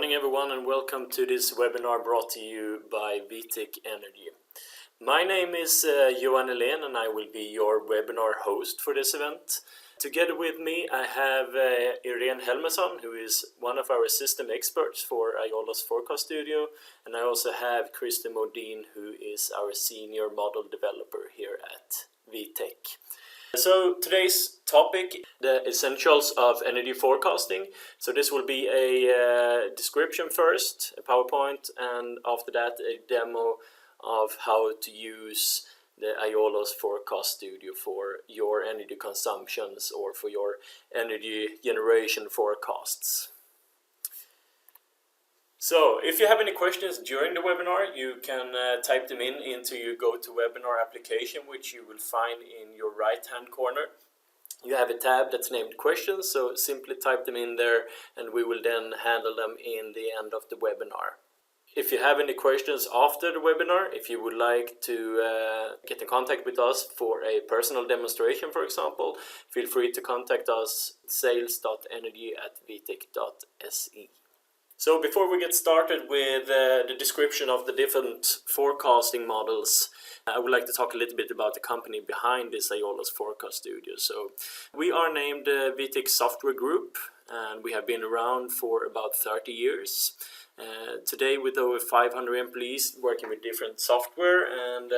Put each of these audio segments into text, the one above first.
morning everyone and welcome to this webinar brought to you by Vitek Energy. My name is Johan Helén and I will be your webinar host for this event. Together with me I have Irene Helmersson, who is one of our system experts for Aiolos Forecast Studio, and I also have Kristen Modin, who is our senior model developer here at Vitek. So today's topic, the essentials of energy forecasting. So this will be a description first, a PowerPoint, and after that a demo of how to use the Aiolos Forecast Studio for your energy consumptions or for your energy generation forecasts. So, if you have any questions during the webinar, you can type them into your GoToWebinar application, which you will find in your right-hand corner. You have a tab that's named Questions, so simply type them in there and we will then handle them in the end of the webinar. If you have any questions after the webinar, if you would like to get in contact with us for a personal demonstration, for example, feel free to contact us at sales.energy@vitek.se. So before we get started with the description of the different forecasting models, I would like to talk a little bit about the company behind this Aiolos Forecast Studio. So we are named Vitek Software Group, and we have been around for about 30 years. Today with over 500 employees working with different software, and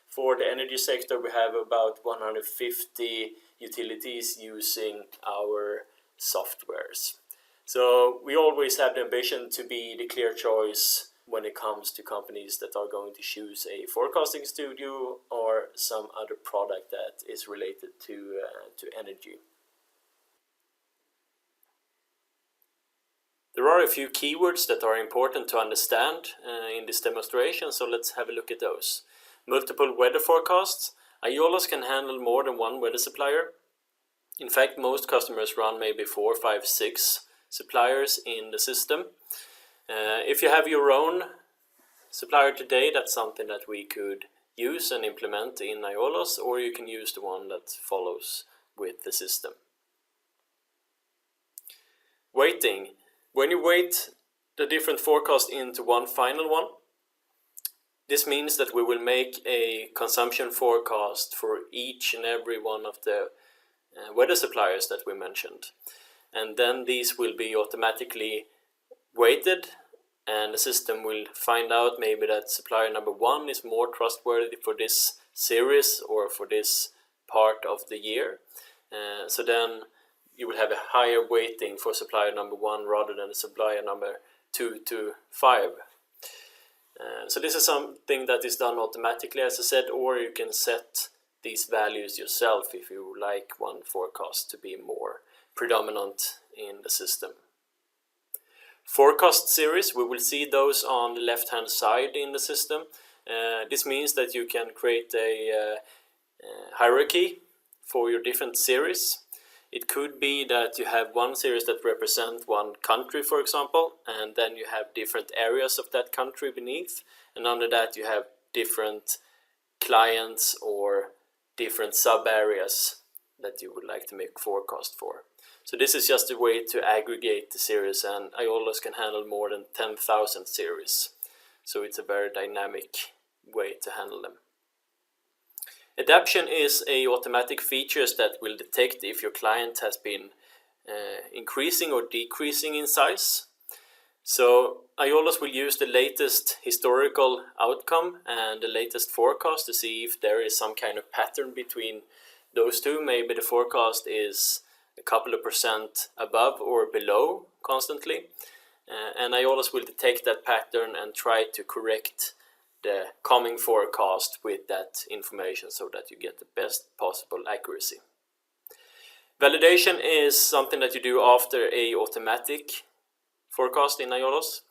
for the energy sector we have about 150 utilities using our softwares. So we always have the ambition to be the clear choice when it comes to companies that are going to choose a forecasting studio or some other product that is related to energy. There are a few keywords that are important to understand in this demonstration, so let's have a look at those. Multiple weather forecasts. Aiolos can handle more than one weather supplier. In fact, most customers run maybe 4, 5, 6 suppliers in the system. If you have your own supplier today, that's something that we could use and implement in Aiolos, or you can use the one that follows with the system. Weighting. When you weight the different forecasts into one final one, this means that we will make a consumption forecast for each and every one of the weather suppliers that we mentioned. And then these will be automatically weighted, and the system will find out maybe that supplier number 1 is more trustworthy for this series or for this part of the year. So then you will have a higher weighting for supplier number 1 rather than supplier number 2 to 5. So this is something that is done automatically, as I said, or you can set these values yourself if you like one forecast to be more predominant in the system. Forecast series, we will see those on the left hand side in the system. This means that you can create a hierarchy for your different series. It could be that you have one series that represents one country, for example, and then you have different areas of that country beneath, and under that you have different clients or different sub areas that you would like to make forecast for. So this is just a way to aggregate the series, and Aiolos can handle more than 10,000 series. So it's a very dynamic way to handle them. Adaption is a automatic features that will detect if your client has been increasing or decreasing in size. So Aiolos will use the latest historical outcome and the latest forecast to see if there is some kind of pattern between those two. Maybe the forecast is a couple of percent above or below constantly, and Aiolos will detect that pattern and try to correct the coming forecast with that information so that you get the best possible accuracy. Validation is something that you do after a automatic forecast in Aiolos.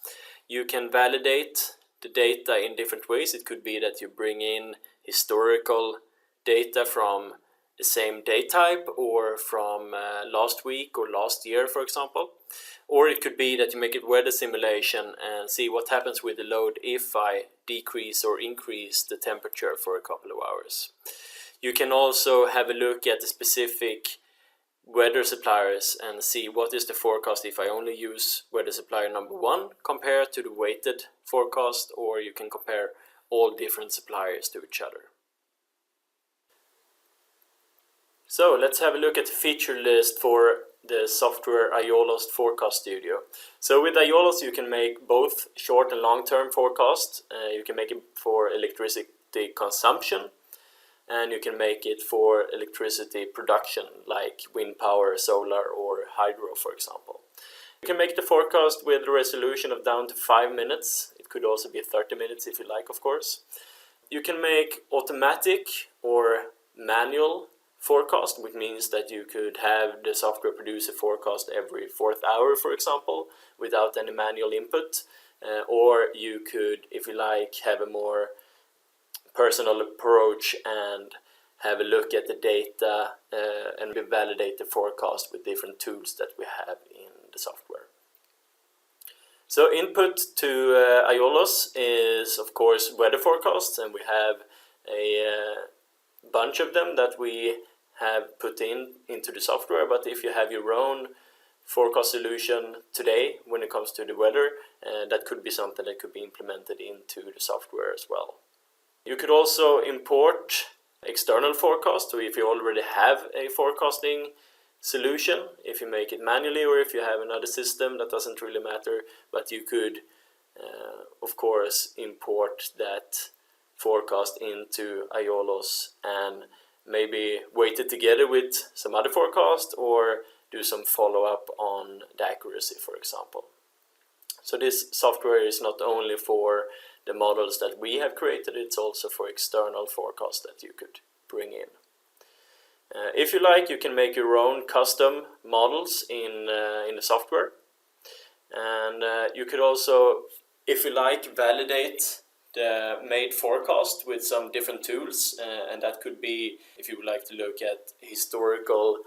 You can validate the data in different ways. It could be that you bring in historical data from the same day type or from last week or last year, for example. Or it could be that you make a weather simulation and see what happens with the load if I decrease or increase the temperature for a couple of hours. You can also have a look at the specific weather suppliers and see what is the forecast if I only use weather supplier number 1 compared to the weighted forecast, or you can compare all different suppliers to each other. So let's have a look at the feature list for the software Aiolos Forecast Studio. So with Aiolos you can make both short and long-term forecasts. You can make it for electricity consumption, and you can make it for electricity production like wind power, solar or hydro, for example. You can make the forecast with a resolution of down to 5 minutes. It could also be 30 minutes if you like, of course. You can make automatic or manual forecast, which means that you could have the software produce a forecast every 4th hour, for example, without any manual input. Or you could, if you like, have a more personal approach and have a look at the data and validate the forecast with different tools that we have in the software. So input to Aiolos is of course weather forecasts, and we have a bunch of them that we have put into the software. But if you have your own forecast solution today when it comes to the weather, that could be something that could be implemented into the software as well. You could also import external forecast, so if you already have a forecasting solution, if you make it manually or if you have another system, that doesn't really matter, but you could of course import that forecast into Aiolos and maybe weight it together with some other forecast or do some follow-up on the accuracy, for example. So this software is not only for the models that we have created, it's also for external forecasts that you could bring in. If you like, you can make your own custom models in the software, and you could also, if you like, validate the made forecast with some different tools, and that could be if you would like to look at historical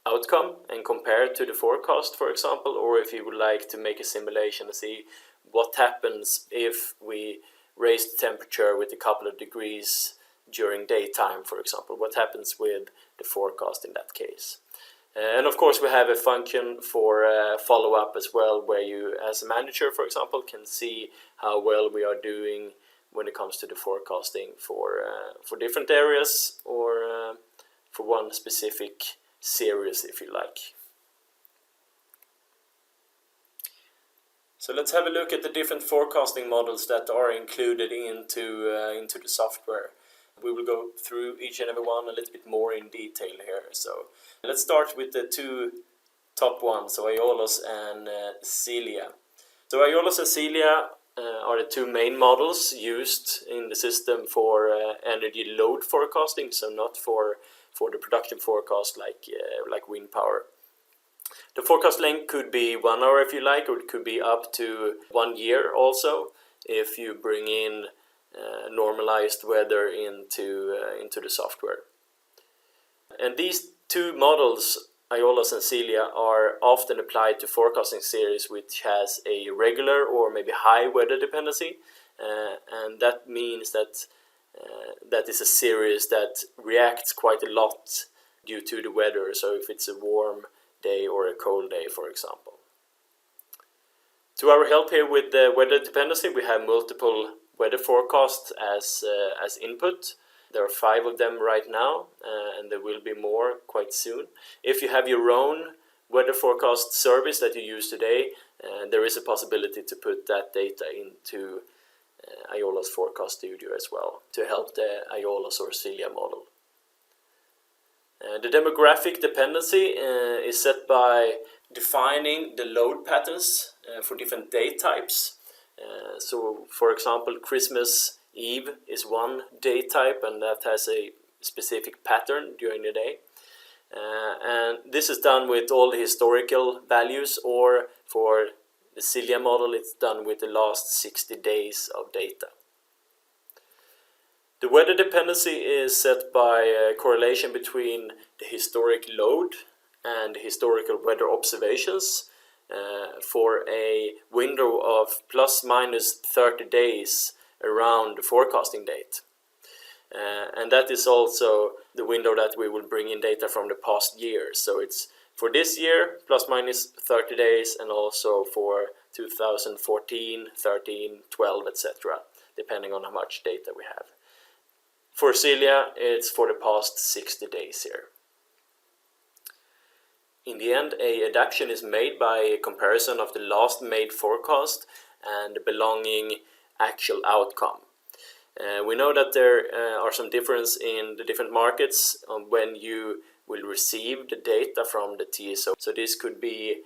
outcome and compare it to the forecast, for example, or if you would like to make a simulation and see what happens if we raise the temperature with a couple of degrees during daytime, for example. What happens with the forecast in that case? And of course we have a function for follow-up as well, where you as a manager, for example, can see how well we are doing when it comes to the forecasting for different areas or for one specific series, if you like. So let's have a look at the different forecasting models that are included into the software. We will go through each and every one a little bit more in detail here. So let's start with the two top ones, so Aiolos and Celia. So Aiolos and Celia are the two main models used in the system for energy load forecasting, so not for the production forecast like wind power. The forecast length could be 1 hour if you like, or it could be up to 1 year also if you bring in normalized weather into the software. And these two models, Aiolos and Celia, are often applied to forecasting series which has a regular or maybe high weather dependency, and that means that that is a series that reacts quite a lot due to the weather, so if it's a warm day or a cold day, for example. To our help here with the weather dependency, we have multiple weather forecasts as input. There are 5 of them right now, and there will be more quite soon. If you have your own weather forecast service that you use today, there is a possibility to put that data into Aiolos Forecast Studio as well to help the Aiolos or Celia model. The demographic dependency is set by defining the load patterns for different day types. So for example, Christmas Eve is one day type, and that has a specific pattern during the day. And this is done with all the historical values, or for the Celia model it's done with the last 60 days of data. The weather dependency is set by a correlation between the historic load and historical weather observations for a window of plus minus 30 days around the forecasting date. and that is also the window that we will bring in data from the past year. So it's for this year plus minus 30 days, and also for 2014, 13, 12, etc., depending on how much data we have. For Cilia, it's for the past 60 days here. In the end, a adaptation is made by a comparison of the last made forecast and the belonging actual outcome. We know that there are some difference in the different markets on when you will receive the data from the TSO. So this could be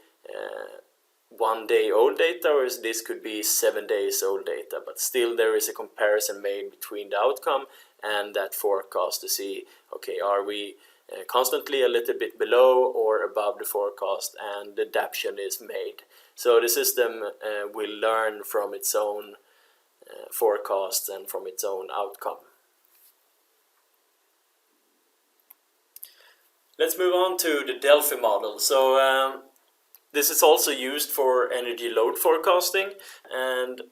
1 day old data, or this could be 7 days old data, but still there is a comparison made between the outcome and that forecast to see, okay, are we constantly a little bit below or above the forecast, and the adaptation is made. So the system will learn from its own forecasts and from its own outcome. Let's move on to the Delphi model. So this is also used for energy load forecasting, and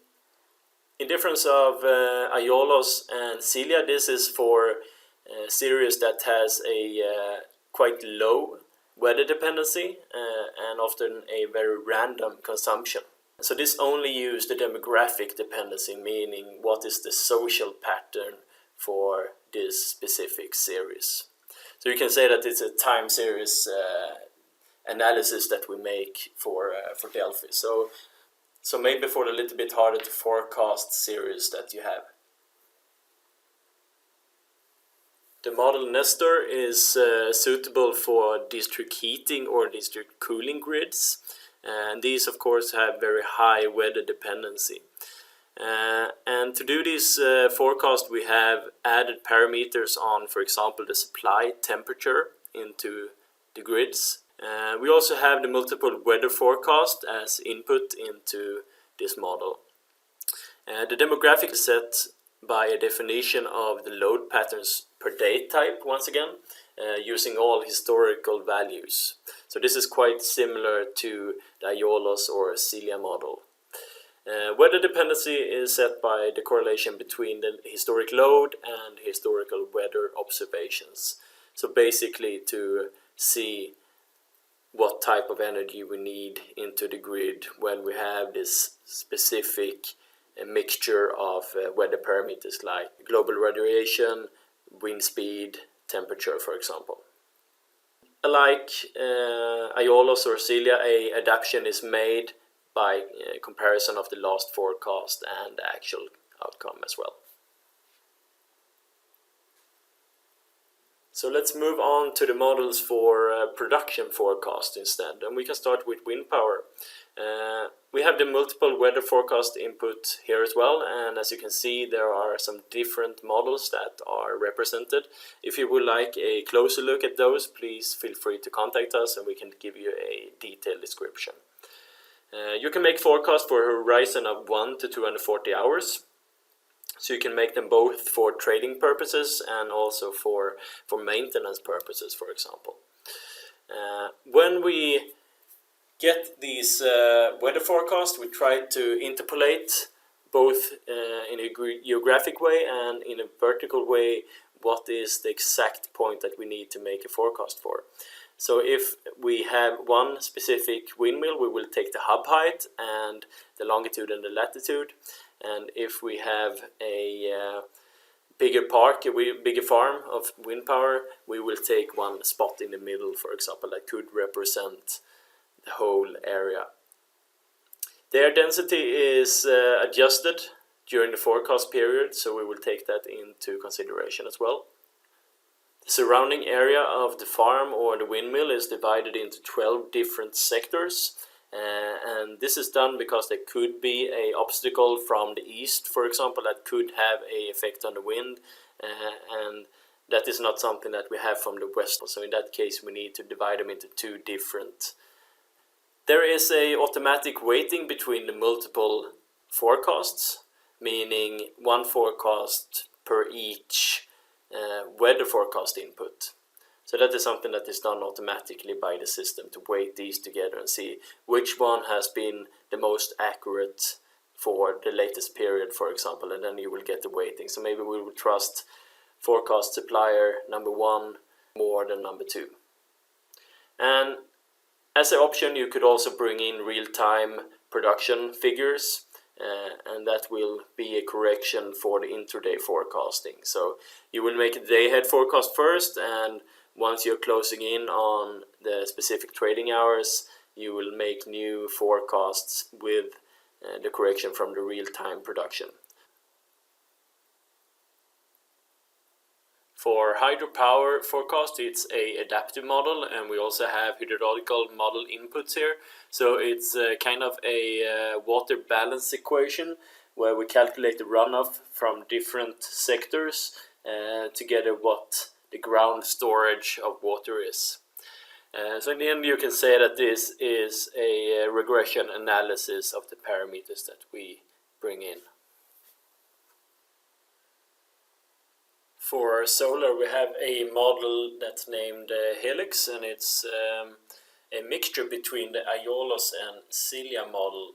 in difference of Aiolos and Cilia, this is for series that has a quite low weather dependency and often a very random consumption. So this only uses the demographic dependency, meaning what is the social pattern for this specific series. So you can say that it's a time series analysis that we make for Delphi. So maybe for a little bit harder to forecast series that you have. The model Nestor is suitable for district heating or district cooling grids, and these of course have very high weather dependency. And to do this forecast, we have added parameters on, for example, the supply temperature into the grids. We also have the multiple weather forecast as input into this model. The demographic is set by a definition of the load patterns per day type, once again, using all historical values. So this is quite similar to the Aiolos or Cilia model. Weather dependency is set by the correlation between the historic load and historical weather observations. So basically to see what type of energy we need into the grid when we have this specific mixture of weather parameters like global radiation, wind speed, temperature, for example. Like Aiolos or Cilia, a adaptation is made by comparison of the last forecast and the actual outcome as well. So let's move on to the models for production forecast instead, and we can start with wind power. We have the multiple weather forecast input here as well, and as you can see there are some different models that are represented. If you would like a closer look at those, please feel free to contact us and we can give you a detailed description. You can make forecasts for a horizon of 1 to 240 hours. So you can make them both for trading purposes and also for maintenance purposes, for example. When we get these weather forecasts, we try to interpolate both in a geographic way and in a vertical way what is the exact point that we need to make a forecast for. So if we have one specific windmill, we will take the hub height and the longitude and the latitude. And if we have a bigger park, a bigger farm of wind power, we will take one spot in the middle, for example, that could represent the whole area. The air density is adjusted during the forecast period, so we will take that into consideration as well. The surrounding area of the farm or the windmill is divided into 12 different sectors. And this is done because there could be an obstacle from the east, for example, that could have an effect on the wind, and that is not something that we have from the west. So in that case we need to divide them into two different. There is a automatic weighting between the multiple forecasts, meaning one forecast per each weather forecast input. So that is something that is done automatically by the system to weight these together and see which one has been the most accurate for the latest period, for example, and then you will get the weighting. So maybe we will trust forecast supplier number 1 more than number 2. And as an option, you could also bring in real-time production figures, and that will be a correction for the intraday forecasting. So you will make a day-ahead forecast first, and once you're closing in on the specific trading hours, you will make new forecasts with the correction from the real-time production. For hydropower forecast, it's a adaptive model, and we also have hydrological model inputs here. So it's kind of a water balance equation where we calculate the runoff from different sectors together what the ground storage of water is. So in the end, you can say that this is a regression analysis of the parameters that we bring in. For solar, we have a model that's named Helix, and it's a mixture between the Aiolos and Cilia model.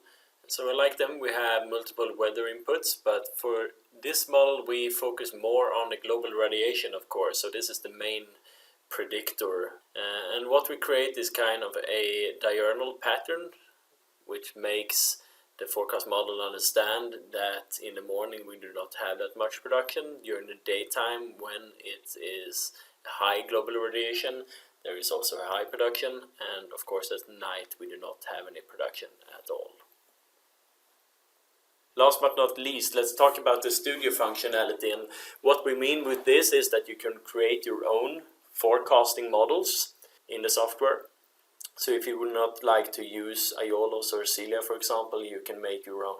So like them, we have multiple weather inputs, but for this model we focus more on the global radiation, of course. So this is the main predictor, and what we create is kind of a diurnal pattern, which makes the forecast model understand that in the morning we do not have that much production. During the daytime, when it is high global radiation, there is also a high production, and of course at night we do not have any production at all. Last but not least, let's talk about the studio functionality, and what we mean with this is that you can create your own forecasting models in the software. So if you would not like to use Aiolos or Cilia, for example, you can make your own.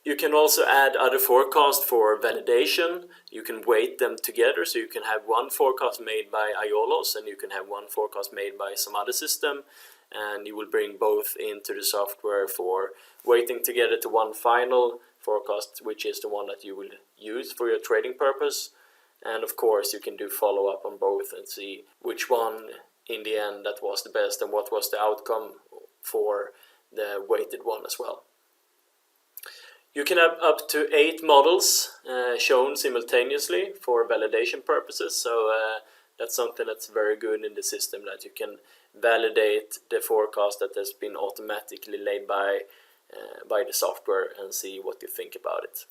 You can also add other forecasts for validation. You can weight them together, so you can have one forecast made by Aiolos and you can have one forecast made by some other system, and you will bring both into the software for weighting together to one final forecast, which is the one that you will use for your trading purpose. And of course you can do follow-up on both and see which one in the end that was the best and what was the outcome for the weighted one as well. You can have up to 8 models shown simultaneously for validation purposes, so that's something that's very good in the system, that you can validate the forecast that has been automatically laid by the software and see what you think about it.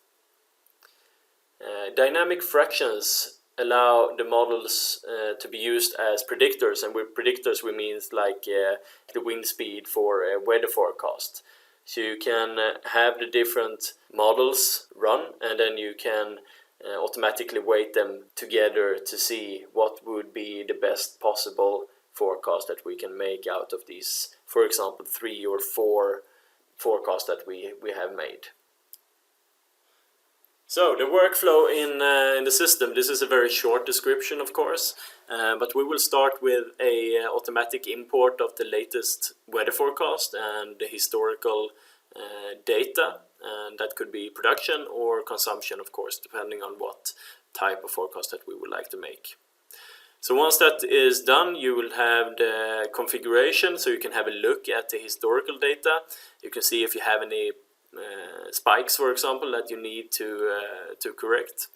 Dynamic fractions allow the models to be used as predictors, and with predictors we mean like the wind speed for a weather forecast. So you can have the different models run, and then you can automatically weight them together to see what would be the best possible forecast that we can make out of these, for example, 3 or 4 forecasts that we have made. So the workflow in the system, this is a very short description of course, but we will start with a automatic import of the latest weather forecast and the historical data, and that could be production or consumption of course, depending on what type of forecast that we would like to make. So once that is done, you will have the configuration, so you can have a look at the historical data. You can see if you have any spikes, for example, that you need to correct.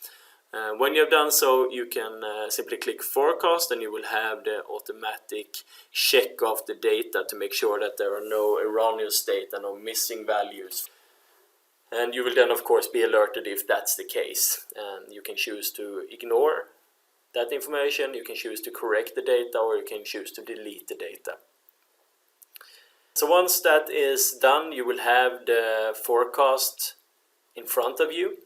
When you have done so, you can simply click forecast, and you will have the automatic check of the data to make sure that there are no erroneous data, no missing values. And you will then of course be alerted if that's the case, and you can choose to ignore that information, you can choose to correct the data, or you can choose to delete the data. So once that is done, you will have the forecast in front of you,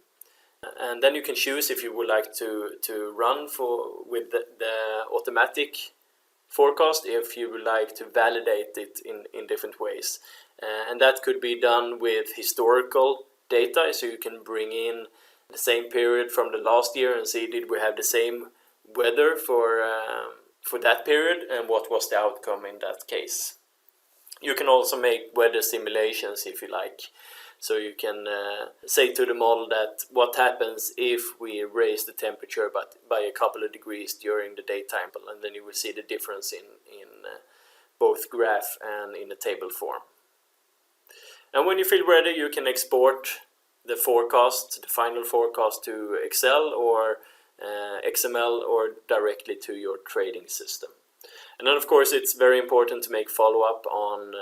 and then you can choose if you would like to run with the automatic forecast, if you would like to validate it in different ways. And that could be done with historical data, so you can bring in the same period from the last year and see did we have the same weather for that period and what was the outcome in that case. You can also make weather simulations if you like. So you can say to the model that what happens if we raise the temperature by a couple of degrees during the daytime, and then you will see the difference in both graph and in a table form. And when you feel ready, you can export the forecast, the final forecast, to Excel, or XML or directly to your trading system. And then of course it's very important to make follow-up on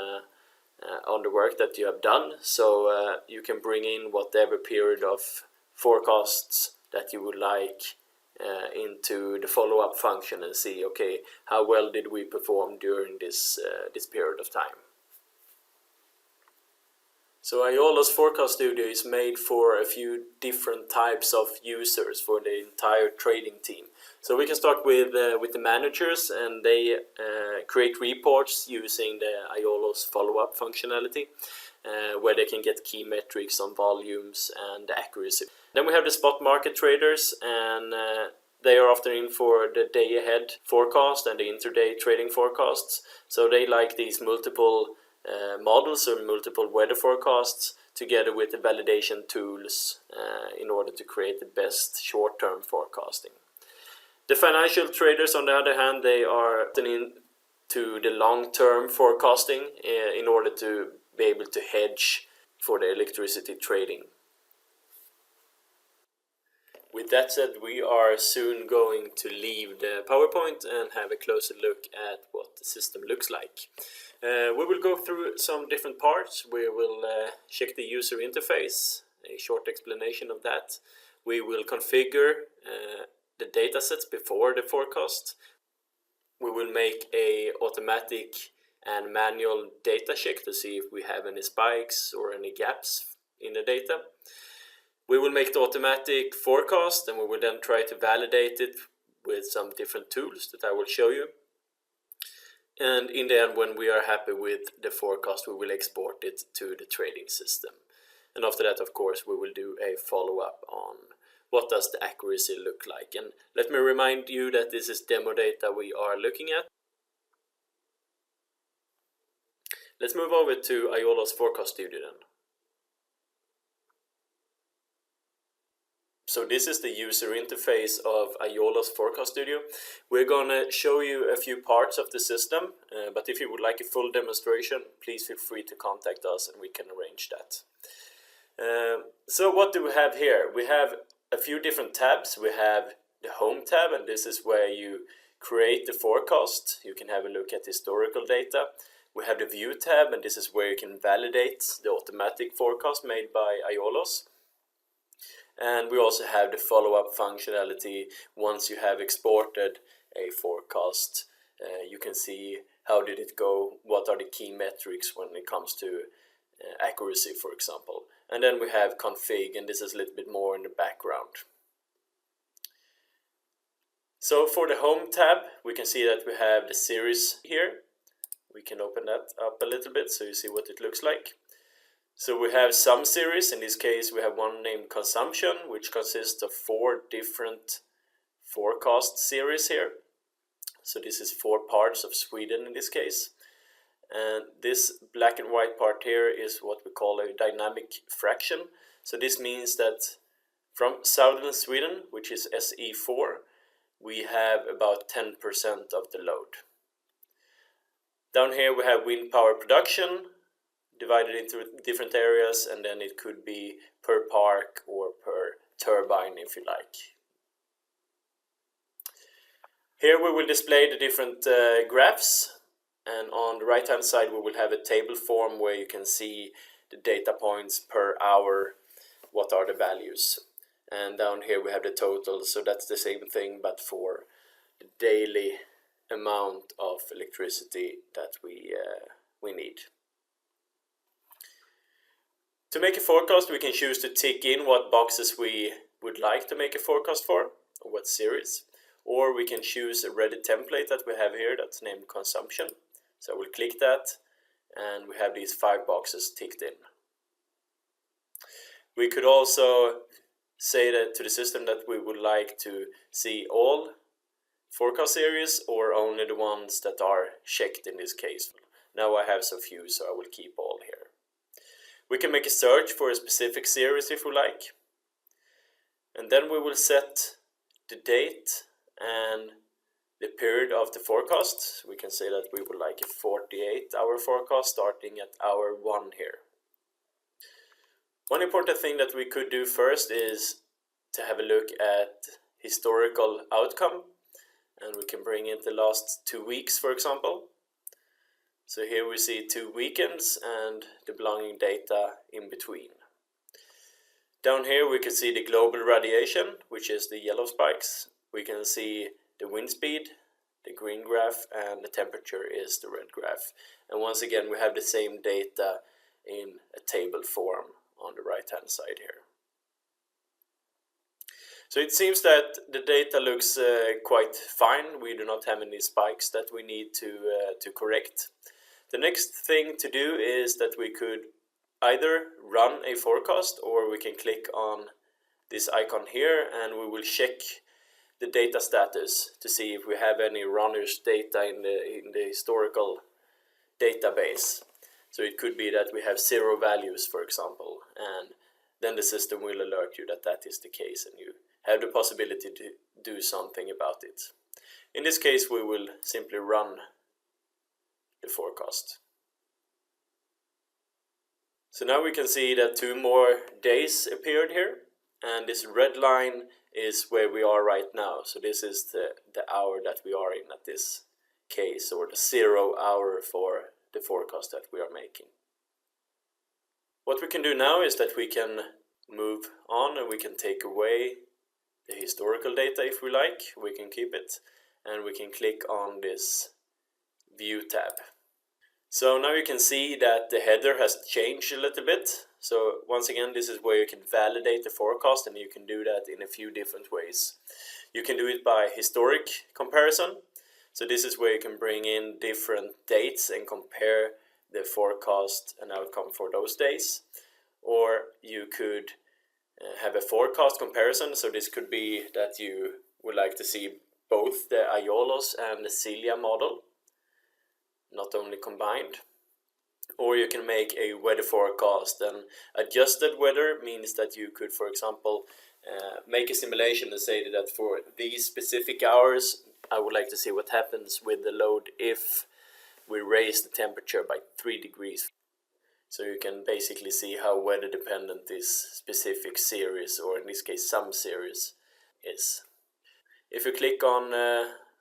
the work that you have done, so you can bring in whatever period of forecasts that you would like into the follow-up function and see, okay, how well did we perform during this period of time. So Aiolo's Forecast Studio is made for a few different types of users for the entire trading team. So we can start with the managers, and they create reports using the Aiolo's follow-up functionality, where they can get key metrics on volumes and accuracy. Then we have the spot market traders, and they are often in for the day ahead forecast and the intraday trading forecasts. So they like these multiple models or multiple weather forecasts together with the validation tools in order to create the best short-term forecasting. The financial traders, on the other hand, they are often into the long-term forecasting in order to be able to hedge for the electricity trading. With that said, we are soon going to leave the PowerPoint and have a closer look at what the system looks like. We will go through some different parts. We will check the user interface, a short explanation of that. We will configure the datasets before the forecast. We will make a automatic and manual data check to see if we have any spikes or any gaps in the data. We will make the automatic forecast, and we will then try to validate it with some different tools that I will show you. And in the end, when we are happy with the forecast, we will export it to the trading system. And after that, of course, we will do a follow-up on what does the accuracy look like. And let me remind you that this is demo data we are looking at. Let's move over to Aiolo's Forecast Studio then. So this is the user interface of Aiolo's Forecast Studio. We're going to show you a few parts of the system, but if you would like a full demonstration, please feel free to contact us and we can arrange that. So what do we have here? We have a few different tabs. We have the Home tab, and this is where you create the forecast. You can have a look at historical data. We have the View tab, and this is where you can validate the automatic forecast made by Aiolo's. And we also have the follow-up functionality. Once you have exported a forecast, you can see how did it go, what are the key metrics when it comes to accuracy, for example. And then we have config, and this is a little bit more in the background. So for the Home tab, we can see that we have the series here. We can open that up a little bit so you see what it looks like. So we have some series. In this case we have one named Consumption, which consists of 4 different forecast series here. So this is 4 parts of Sweden in this case. And this black and white part here is what we call a dynamic fraction. So this means that from southern Sweden, which is SE4, we have about 10% of the load. Down here we have wind power production, divided into different areas, and then it could be per park or per turbine if you like. Here we will display the different graphs, and on the right hand side we will have a table form where you can see the data points per hour, what are the values. And down here we have the total, so that's the same thing but for the daily amount of electricity that we need. To make a forecast, we can choose to tick in what boxes we would like to make a forecast for, or what series. Or we can choose a ready template that we have here that's named Consumption. So I will click that, and we have these 5 boxes ticked in. We could also say that to the system that we would like to see all forecast series or only the ones that are checked in this case. Now I have so few, so I will keep all here. We can make a search for a specific series if we like. And then we will set the date and the period of the forecast. We can say that we would like a 48-hour forecast starting at hour 1 here. One important thing that we could do first is to have a look at historical outcome, and we can bring in the last 2 weeks, for example. So here we see 2 weekends and the belonging data in between. Down here we can see the global radiation, which is the yellow spikes. We can see the wind speed, the green graph, and the temperature is the red graph. And once again we have the same data in a table form on the right hand side here. So it seems that the data looks quite fine. We do not have any spikes that we need to correct. The next thing to do is that we could either run a forecast, or we can click on this icon here and we will check the data status to see if we have any runners data in the historical database. So it could be that we have 0 values, for example, and then the system will alert you that that is the case and you have the possibility to do something about it. In this case we will simply run the forecast. So now we can see that 2 more days appeared here, and this red line is where we are right now. So this is the hour that we are in at this case, or the 0 hour for the forecast that we are making. What we can do now is that we can move on and we can take away the historical data if we like. We can keep it and we can click on this View tab. So now you can see that the header has changed a little bit. So once again, this is where you can validate the forecast, and you can do that in a few different ways. You can do it by historic comparison. So this is where you can bring in different dates and compare the forecast and outcome for those days. Or you could have a forecast comparison. So this could be that you would like to see both the Aiolos and the Cilia model, not only combined. Or you can make a weather forecast, and adjusted weather means that you could, for example, make a simulation and say that for these specific hours I would like to see what happens with the load if we raise the temperature by 3 degrees. So you can basically see how weather dependent this specific series, or in this case some series, is. If you click on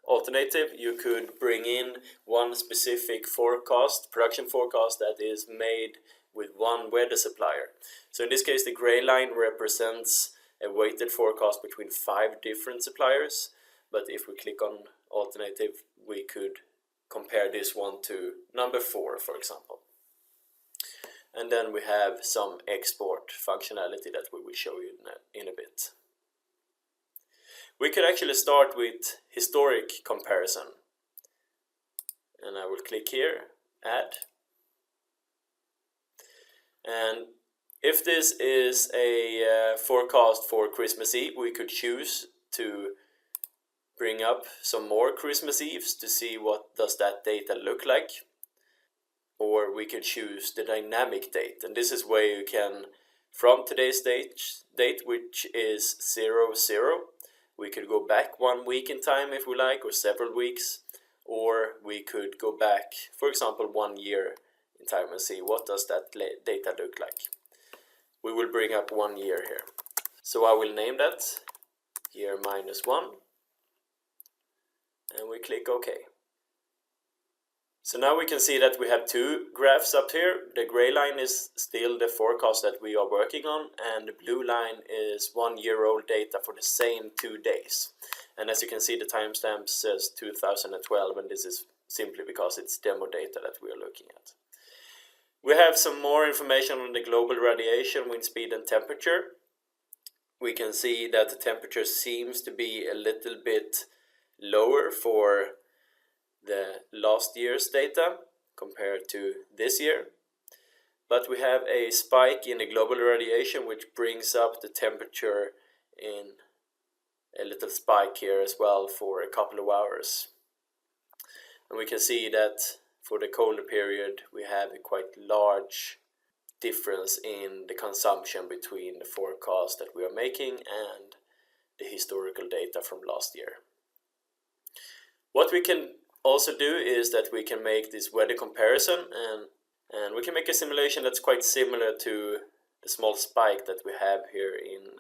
alternative, you could bring in one specific forecast, production forecast, that is made with one weather supplier. So in this case the gray line represents a weighted forecast between 5 different suppliers, but if we click on alternative we could compare this one to number 4, for example. And then we have some export functionality that we will show you in a bit. We could actually start with historic comparison, and I will click here, add. And if this is a forecast for Christmas Eve, we could choose to bring up some more Christmas Eves to see what does that data look like. Or we could choose the dynamic date, and this is where you can, from today's date, which is 00, we could go back 1 week in time if we like, or several weeks, or we could go back, for example, 1 year in time and see what does that data look like. We will bring up 1 year here. So I will name that year -1, and we click OK. So now we can see that we have 2 graphs up here. The gray line is still the forecast that we are working on, and the blue line is 1 year old data for the same 2 days. And as you can see, the timestamp says 2012, and this is simply because it's demo data that we are looking at. We have some more information on the global radiation, wind speed and temperature. We can see that the temperature seems to be a little bit lower for the last year's data compared to this year, but we have a spike in the global radiation which brings up the temperature in a little spike here as well for a couple of hours. And we can see that for the colder period we have a quite large difference in the consumption between the forecast that we are making and the historical data from last year. What we can also do is that we can make this weather comparison, and we can make a simulation that's quite similar to the small spike that we have here in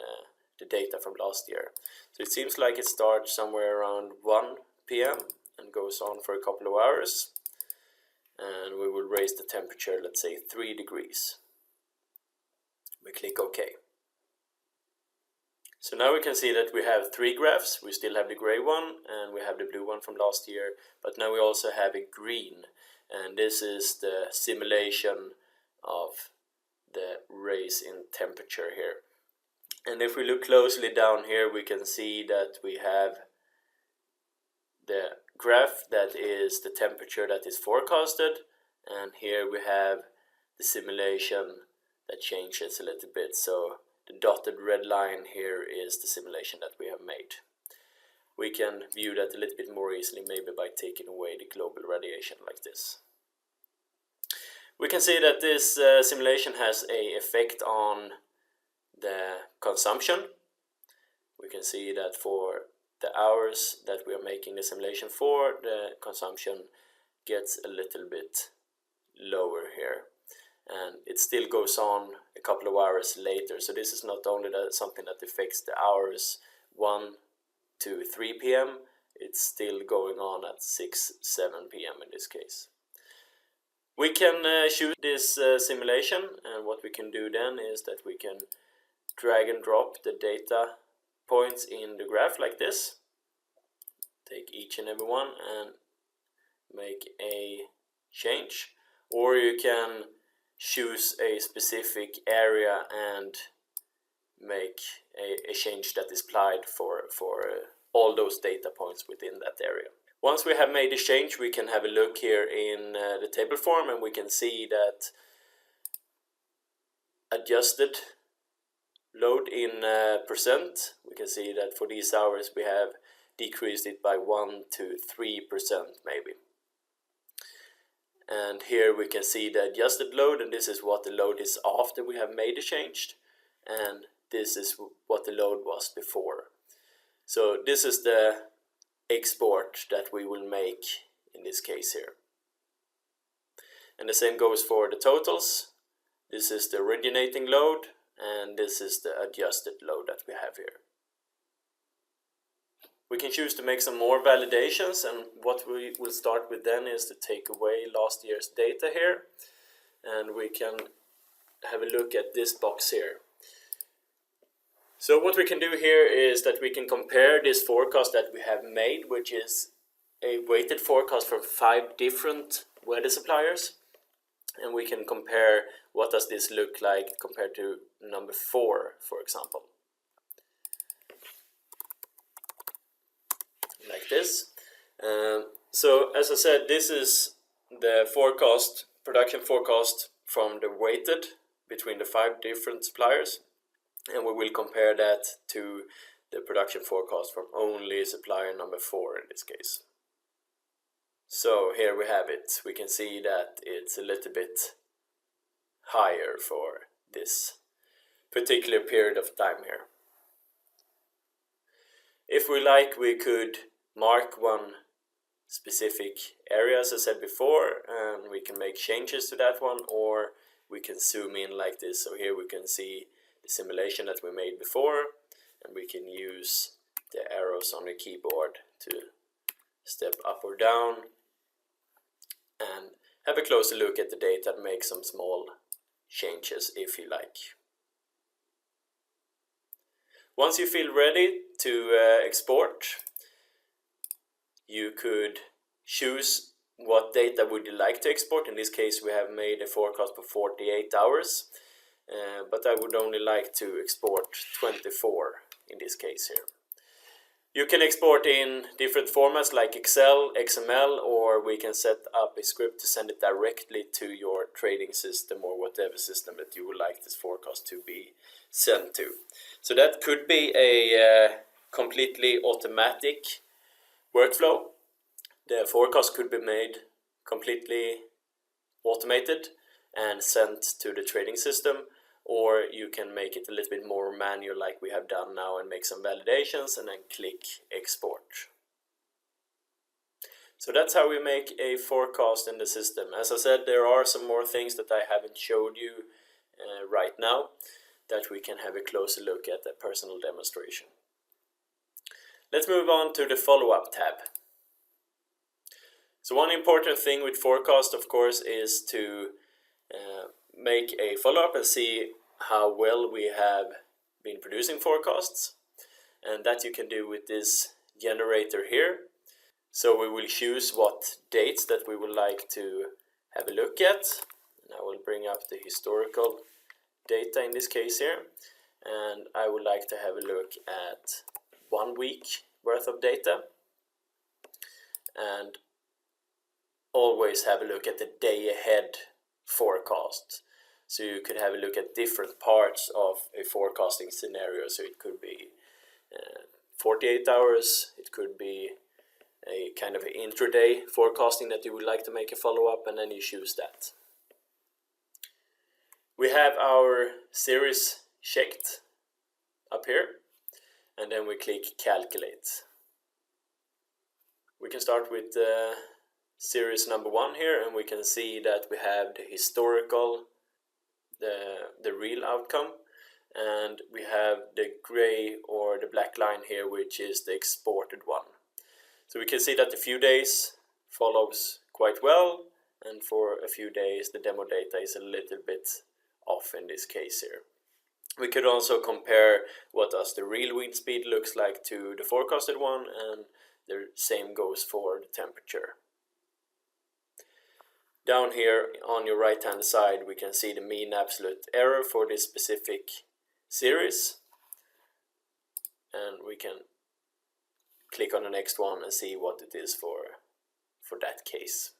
the data from last year. So it seems like it starts somewhere around 1 p.m. and goes on for a couple of hours, and we will raise the temperature, let's say 3 degrees. We click OK. So now we can see that we have 3 graphs. We still have the gray one and we have the blue one from last year, but now we also have a green, and this is the simulation of the raise in temperature here. And if we look closely down here, we can see that we have the graph that is the temperature that is forecasted, and here we have the simulation that changes a little bit. So the dotted red line here is the simulation that we have made. We can view that a little bit more easily, maybe by taking away the global radiation like this. We can see that this simulation has an effect on the consumption. We can see that for the hours that we are making the simulation for, the consumption gets a little bit lower here, and it still goes on a couple of hours later. So this is not only something that affects the hours 1 to 3 p.m., it's still going on at 6, 7 p.m. in this case. We can choose this simulation, and what we can do then is that we can drag and drop the data points in the graph like this. Take each and every one and make a change, or you can choose a specific area and make a change that is applied for all those data points within that area. Once we have made a change, we can have a look here in the table form, and we can see that adjusted load in percent, we can see that for these hours we have decreased it by 1 to 3% maybe. And here we can see the adjusted load, and this is what the load is after we have made a change, and this is what the load was before. So this is the export that we will make in this case here. And the same goes for the totals. This is the originating load, and this is the adjusted load that we have here. We can choose to make some more validations, and what we will start with then is to take away last year's data here, and we can have a look at this box here. So what we can do here is that we can compare this forecast that we have made, which is a weighted forecast from 5 different weather suppliers, and we can compare what does this look like compared to number 4, for example. Like this. So as I said, this is the forecast, production forecast from the weighted between the 5 different suppliers, and we will compare that to the production forecast from only supplier number 4 in this case. So here we have it. We can see that it's a little bit higher for this particular period of time here. If we like, we could mark one specific area, as I said before, and we can make changes to that one, or we can zoom in like this. So here we can see the simulation that we made before, and we can use the arrows on the keyboard to step up or down and have a closer look at the data and make some small changes if you like. Once you feel ready to export, you could choose what data would you like to export. In this case we have made a forecast for 48 hours, but I would only like to export 24 in this case here. You can export in different formats like Excel, XML, or we can set up a script to send it directly to your trading system or whatever system that you would like this forecast to be sent to. So that could be a completely automatic workflow. The forecast could be made completely automated and sent to the trading system, or you can make it a little bit more manual like we have done now and make some validations and then click export. So that's how we make a forecast in the system. As I said, there are some more things that I haven't showed you right now, that we can have a closer look at the personal demonstration. Let's move on to the follow-up tab. So one important thing with forecast, of course, is to make a follow-up and see how well we have been producing forecasts, and that you can do with this generator here. So we will choose what dates that we would like to have a look at, and I will bring up the historical data in this case here, and I would like to have a look at 1 week worth of data, and always have a look at the day ahead forecast. So you could have a look at different parts of a forecasting scenario. So it could be 48 hours, it could be a kind of an intraday forecasting that you would like to make a follow-up, and then you choose that. We have our series checked up here, and then we click calculate. We can start with series number 1 here, and we can see that we have the historical, the real outcome, and we have the gray or the black line here, which is the exported one. So we can see that a few days follows quite well, and for a few days the demo data is a little bit off in this case here. We could also compare what does the real wind speed looks like to the forecasted one, and the same goes for the temperature. Down here on your right hand side we can see the mean absolute error for this specific series, and we can click on the next one and see what it is for that case.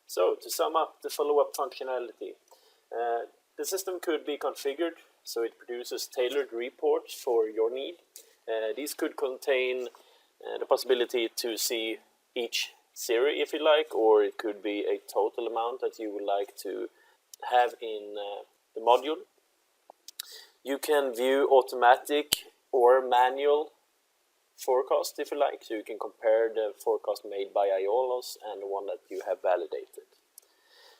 So to sum up the follow-up functionality, the system could be configured so it produces tailored reports for your need. These could contain the possibility to see each series if you like, or it could be a total amount that you would like to have in the module. You can view automatic or manual forecast if you like, so you can compare the forecast made by Aiolos and the one that you have validated.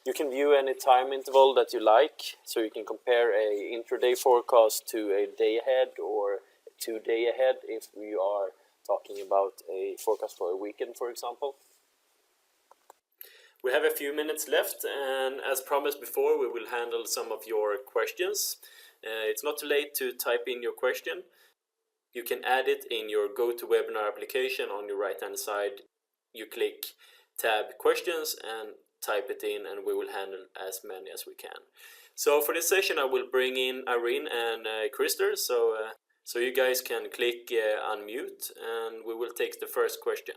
You can view any time interval that you like, so you can compare a intraday forecast to a day ahead or a 2 day ahead if we are talking about a forecast for a weekend, for example. We have a few minutes left, and as promised before, we will handle some of your questions. It's not too late to type in your question. You can add it in your GoToWebinar application on your right hand side. You click tab questions and type it in, and we will handle as many as we can. So for this session I will bring in Irene and Christer, so you guys can click unmute, and we will take the first question.